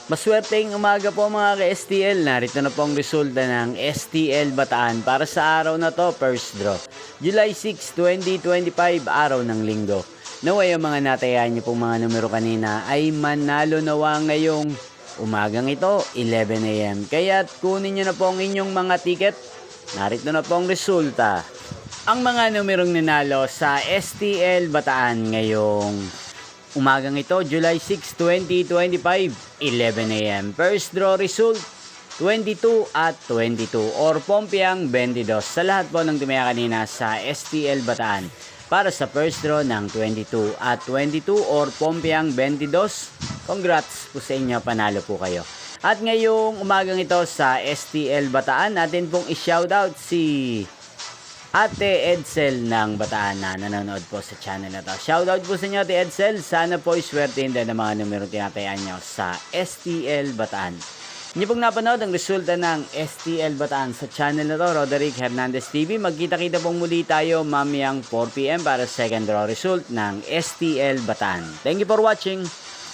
Maswerteng umaga po mga ka-STL. Narito na po ang resulta ng STL Bataan para sa araw na to, first draw. July 6, 2025, araw ng linggo. Naway ang mga natayaan niyo pong mga numero kanina ay manalo nawa ngayong umagang ito, 11 AM. Kaya kunin niyo na po ang inyong mga ticket. Narito na po ang resulta. Ang mga numerong nanalo sa STL Bataan ngayong umagang ito, July 6, 2025, 11 AM. First draw result, 22 at 22 or Pompiang 22. Sa lahat po ng tumaya kanina sa STL Bataan para sa first draw ng 22 at 22 or Pompiang 22. Congrats po sa inyo, panalo po kayo. At ngayong umagang ito sa STL Bataan, natin pong i-shoutout si Ate Edsel ng Bataan na nanonood po sa channel na to. Shoutout po sa inyo, Ate Edsel. Sana po iswertein din ang mga numero tinatayaan nyo sa STL Bataan. Hindi pong napanood ang resulta ng STL Bataan sa channel na to, Roderick Hernandez TV. Magkita-kita pong muli tayo mamayang 4 PM para second draw result ng STL Bataan. Thank you for watching.